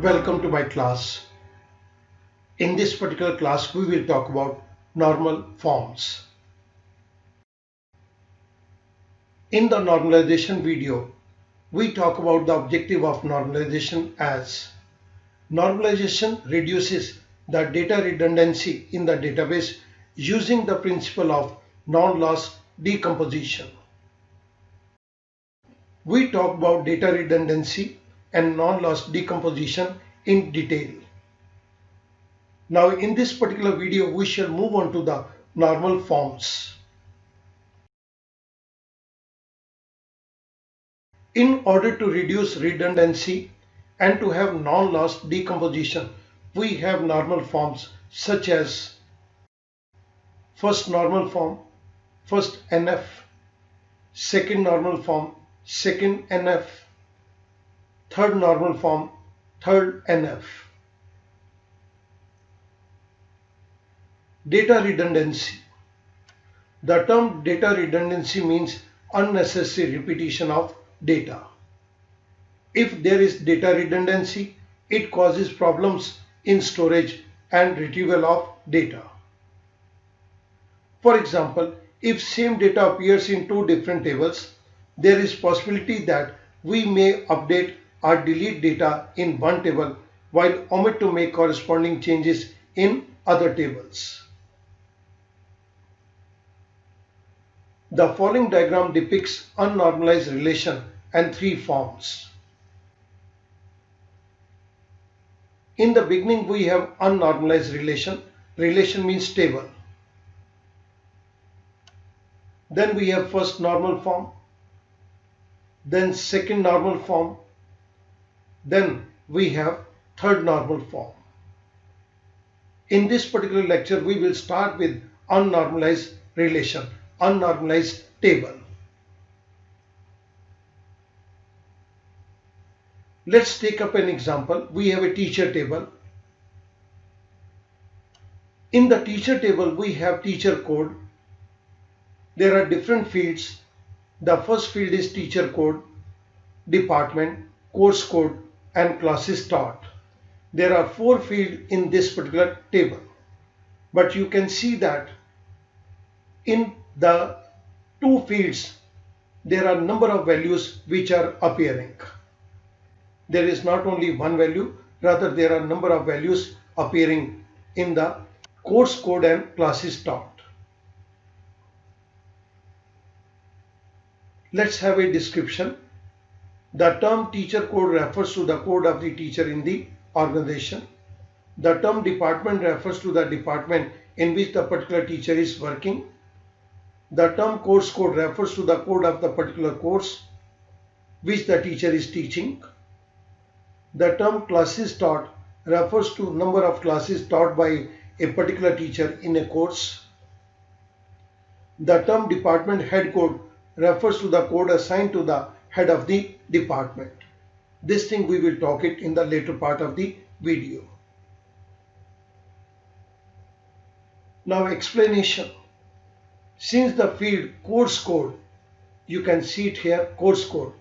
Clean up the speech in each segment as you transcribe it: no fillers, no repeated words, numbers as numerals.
Welcome to my class. In this particular class, we will talk about normal forms. In the normalization video, we talk about the objective of normalization as normalization reduces the data redundancy in the database using the principle of non-loss decomposition. We talk about data redundancy and non-loss decomposition in detail. Now in this particular video, we shall move on to the normal forms. In order to reduce redundancy and to have non-loss decomposition, we have normal forms such as first normal form, first NF, second normal form, second NF, third normal form, third NF. Data redundancy. The term data redundancy means unnecessary repetition of data. If there is data redundancy, it causes problems in storage and retrieval of data. For example, if same data appears in two different tables, there is possibility that we may update or delete data in one table while omit to make corresponding changes in other tables. The following diagram depicts unnormalized relation and three forms. In the beginning, we have unnormalized relation. Relation means table. Then we have first normal form, then second normal form, then we have third normal form. In this particular lecture, we will start with unnormalized relation, unnormalized table. Let's take up an example. We have a teacher table. In the teacher table, we have teacher code. There are different fields. The first field is teacher code, department, course code, and classes taught. There are 4 fields in this particular table. But you can see that in the 2 fields, there are number of values which are appearing. There is not only one value, rather there are number of values appearing in the course code and classes taught. Let's have a description. The term teacher code refers to the code of the teacher in the organization. The term department refers to the department in which the particular teacher is working. The term course code refers to the code of the particular course which the teacher is teaching. The term classes taught refers to number of classes taught by a particular teacher in a course. The term department head code refers to the code assigned to the head of the department. This thing we will talk it in the later part of the video. Now explanation. Since the field course code, you can see it here, course code,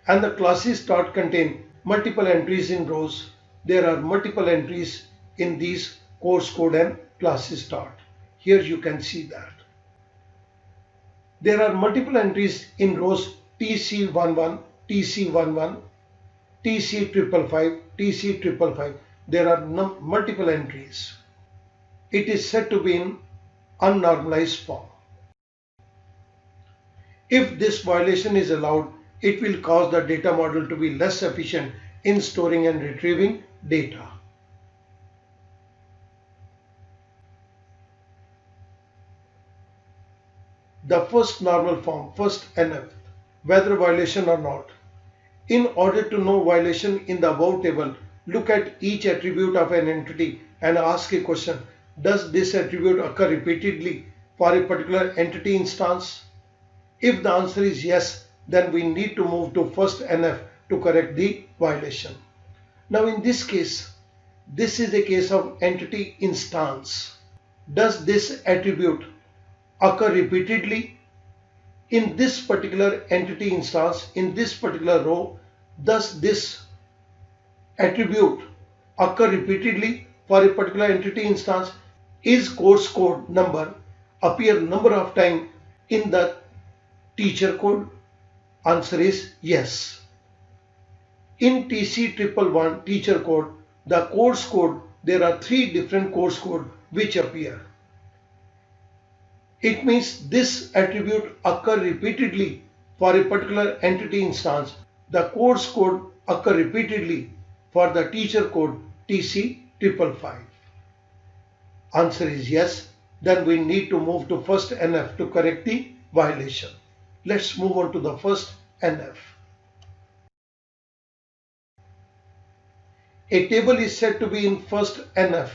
and the classes taught contain multiple entries in rows, there are multiple entries in these course code and classes taught. Here you can see that. There are multiple entries in rows TC11, TC11, TC555, TC555. There are multiple entries. It is said to be in unnormalized form. If this violation is allowed, it will cause the data model to be less efficient in storing and retrieving data. The first normal form, first NF, whether violation or not. In order to know violation in the above table, look at each attribute of an entity and ask a question. Does this attribute occur repeatedly for a particular entity instance? If the answer is yes, then we need to move to first NF to correct the violation. Now in this case, this is a case of entity instance. Does this attribute occur repeatedly in this particular entity instance, in this particular row? Does this attribute occur repeatedly for a particular entity instance? Is course code number appear number of times in the teacher code? Answer is yes. In TC111 teacher code, the course code, there are 3 different course code which appear. It means this attribute occur repeatedly for a particular entity instance. The course code occur repeatedly for the teacher code TC555. Answer is yes. Then we need to move to first NF to correct the violation. Let's move on to the first NF. A table is said to be in first NF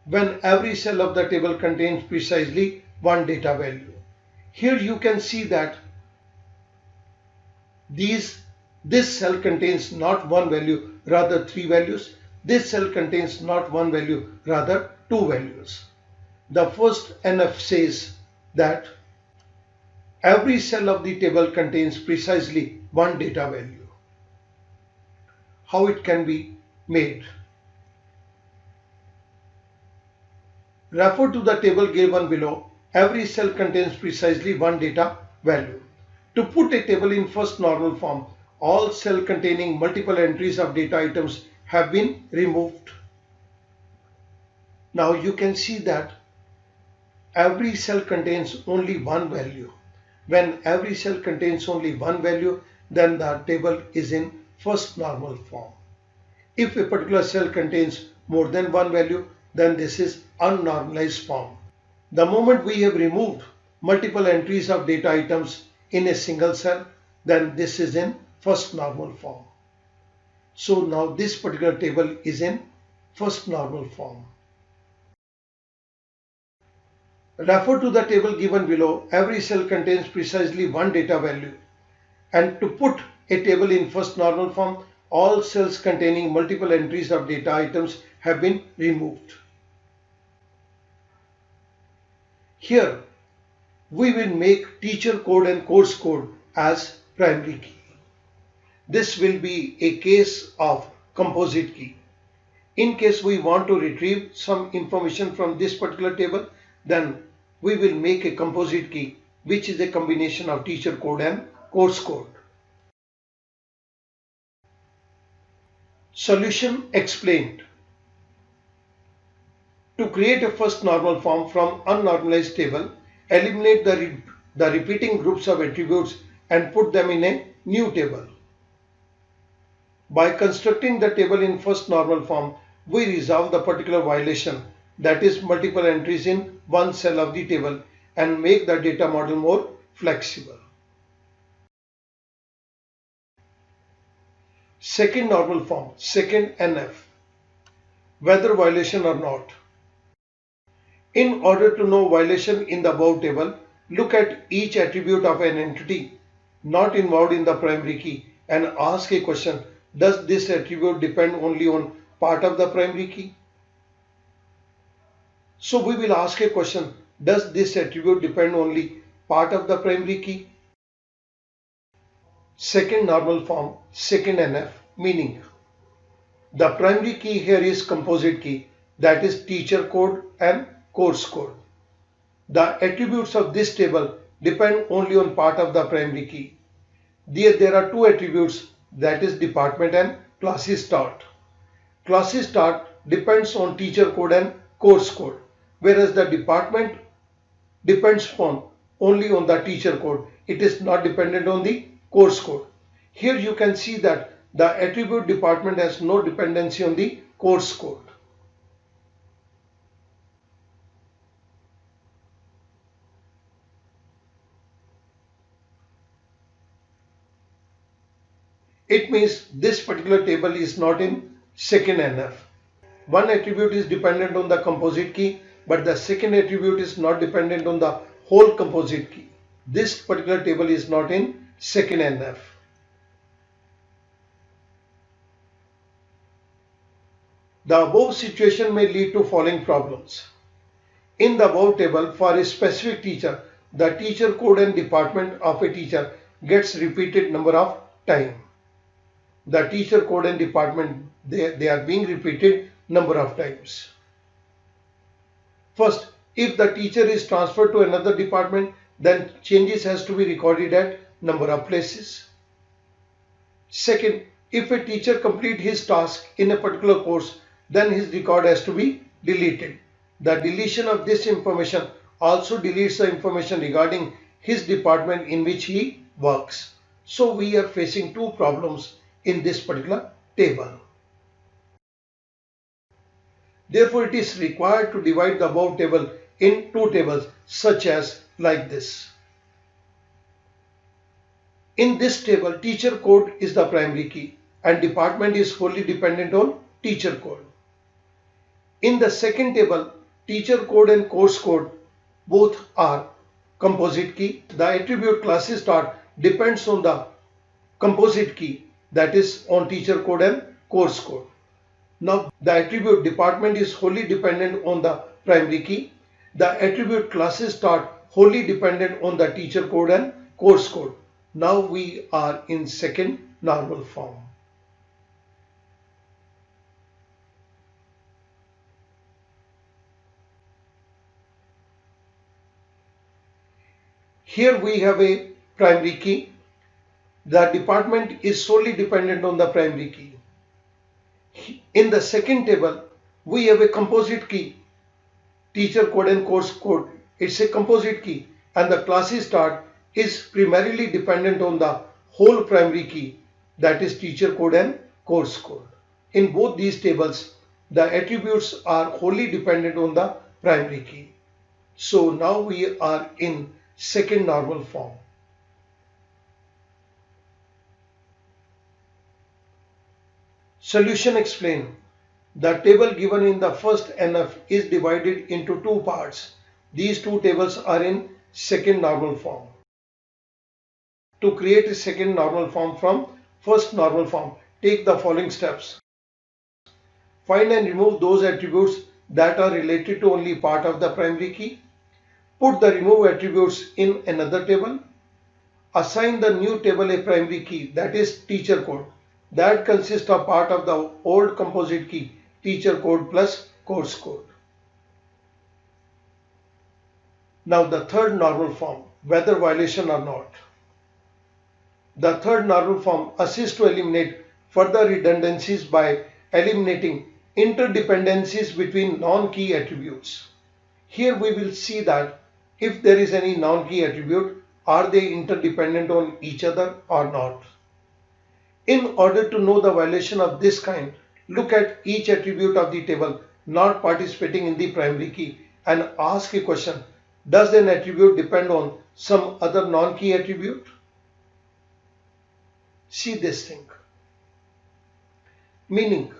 when every cell of the table contains precisely one data value. Here you can see that this cell contains not one value, rather 3 values. This cell contains not one value, rather 2 values. The first NF says that every cell of the table contains precisely one data value. How it can be made? Refer to the table given below. Every cell contains precisely one data value. To put a table in first normal form, all cells containing multiple entries of data items have been removed. Now you can see that every cell contains only one value. When every cell contains only one value, then the table is in first normal form. If a particular cell contains more than one value, then this is unnormalized form. The moment we have removed multiple entries of data items in a single cell, then this is in first normal form. So now this particular table is in first normal form. Refer to the table given below. Every cell contains precisely one data value. And to put a table in first normal form, all cells containing multiple entries of data items have been removed. Here we will make teacher code and course code as primary key. This will be a case of composite key. In case we want to retrieve some information from this particular table, then we will make a composite key which is a combination of teacher code and course code. Solution explained. To create a first normal form from unnormalized table, eliminate the repeating groups of attributes and put them in a new table. By constructing the table in first normal form, we resolve the particular violation, that is multiple entries in one cell of the table, and make the data model more flexible. Second normal form, second NF, whether violation or not. In order to know violation in the above table, look at each attribute of an entity not involved in the primary key and ask a question: does this attribute depend only on part of the primary key? So we will ask a question: does this attribute depend only part of the primary key? Second normal form, second NF, meaning the primary key here is composite key, that is teacher code and course code. The attributes of this table depend only on part of the primary key. There are two attributes, that is department and classes start. Classes start depends on teacher code and course code, whereas the department depends only on the teacher code. It is not dependent on the course code. Here you can see that the attribute department has no dependency on the course code. It means this particular table is not in second NF. One attribute is dependent on the composite key, but the second attribute is not dependent on the whole composite key. This particular table is not in second NF. The above situation may lead to following problems. In the above table, for a specific teacher, the teacher code and department of a teacher gets repeated number of times. the teacher code and department, they are being repeated number of times. First, if the teacher is transferred to another department, then changes has to be recorded at number of places. Second, if a teacher complete his task in a particular course, then his record has to be deleted. The deletion of this information also deletes the information regarding his department in which he works. So we are facing two problems in this particular table. Therefore, it is required to divide the above table in two tables, such as like this. In this table, teacher code is the primary key and department is wholly dependent on teacher code. In the second table, teacher code and course code both are composite key. The attribute classes start depends on the composite key, that is on teacher code and course code. Now the attribute department is wholly dependent on the primary key. The attribute classes start wholly dependent on the teacher code and course code. Now we are in second normal form. Here we have a primary key. The department is solely dependent on the primary key. In the second table, we have a composite key, teacher code and course code. It's a composite key and the classes start is primarily dependent on the whole primary key, that is teacher code and course code. In both these tables, the attributes are wholly dependent on the primary key. So now we are in second normal form. Solution explained. The table given in the first NF is divided into two parts. These two tables are in second normal form. To create a second normal form from first normal form, take the following steps. Find and remove those attributes that are related to only part of the primary key. Put the removed attributes in another table. Assign the new table a primary key, that is teacher code, that consists of part of the old composite key, teacher code plus course code. Now the third normal form, whether violation or not. The third normal form assists to eliminate further redundancies by eliminating interdependencies between non-key attributes. Here we will see that if there is any non-key attribute, are they interdependent on each other or not? In order to know the violation of this kind, look at each attribute of the table not participating in the primary key and ask a question. Does an attribute depend on some other non-key attribute? See this thing. Meaning,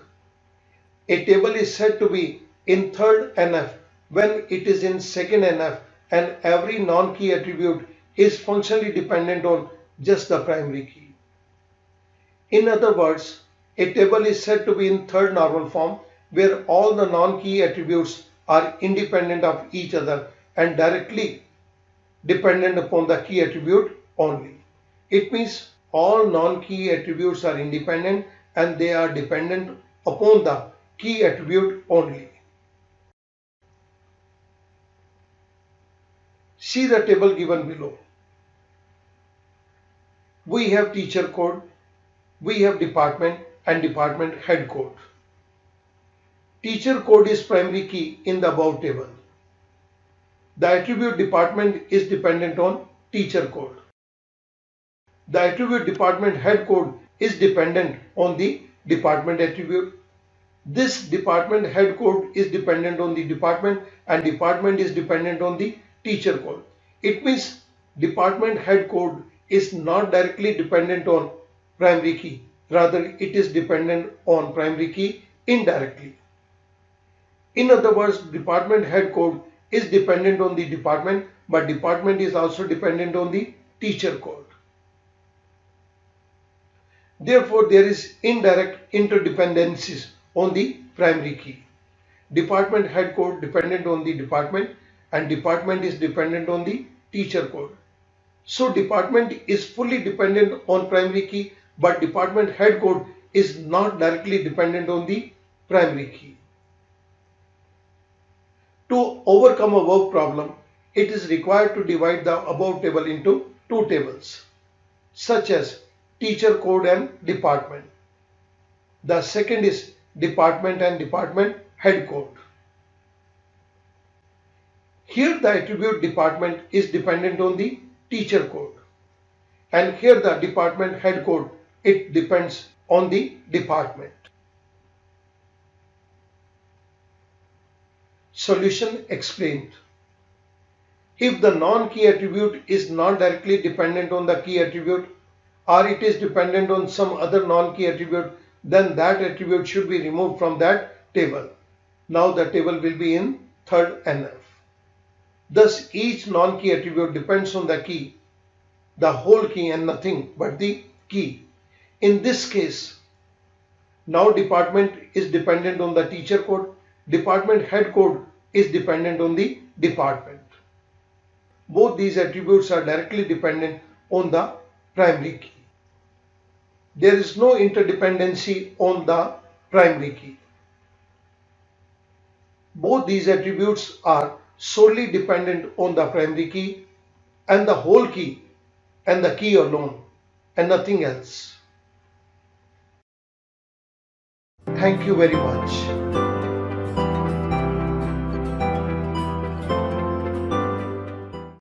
a table is said to be in third NF when it is in second NF and every non-key attribute is functionally dependent on just the primary key. In other words, a table is said to be in third normal form where all the non-key attributes are independent of each other and directly dependent upon the key attribute only. It means all non-key attributes are independent and they are dependent upon the key attribute only. See the table given below. We have teacher code, we have department and department head code. Teacher code is primary key in the above table. The attribute department is dependent on teacher code. The attribute department head code is dependent on the department attribute. This department head code is dependent on the department and department is dependent on the teacher code. It means department head code is not directly dependent on primary key. Rather, it is dependent on primary key indirectly. In other words, department head code is dependent on the department, but department is also dependent on the teacher code. Therefore, there is indirect interdependencies on the primary key. Department head code dependent on the department and department is dependent on the teacher code. So department is fully dependent on primary key, but department head code is not directly dependent on the primary key. To overcome a work problem, it is required to divide the above table into two tables, such as teacher code and department. The second is department and department head code. Here the attribute department is dependent on the teacher code, and here the department head code, it depends on the department. Solution explained. If the non-key attribute is not directly dependent on the key attribute, or it is dependent on some other non-key attribute, then that attribute should be removed from that table. Now the table will be in third NF. Thus each non-key attribute depends on the key, the whole key and nothing but the key. In this case, now department is dependent on the teacher code, department head code is dependent on the department. Both these attributes are directly dependent on the primary key. There is no interdependency on the primary key. Both these attributes are solely dependent on the primary key and the whole key and the key alone and nothing else. Thank you very much.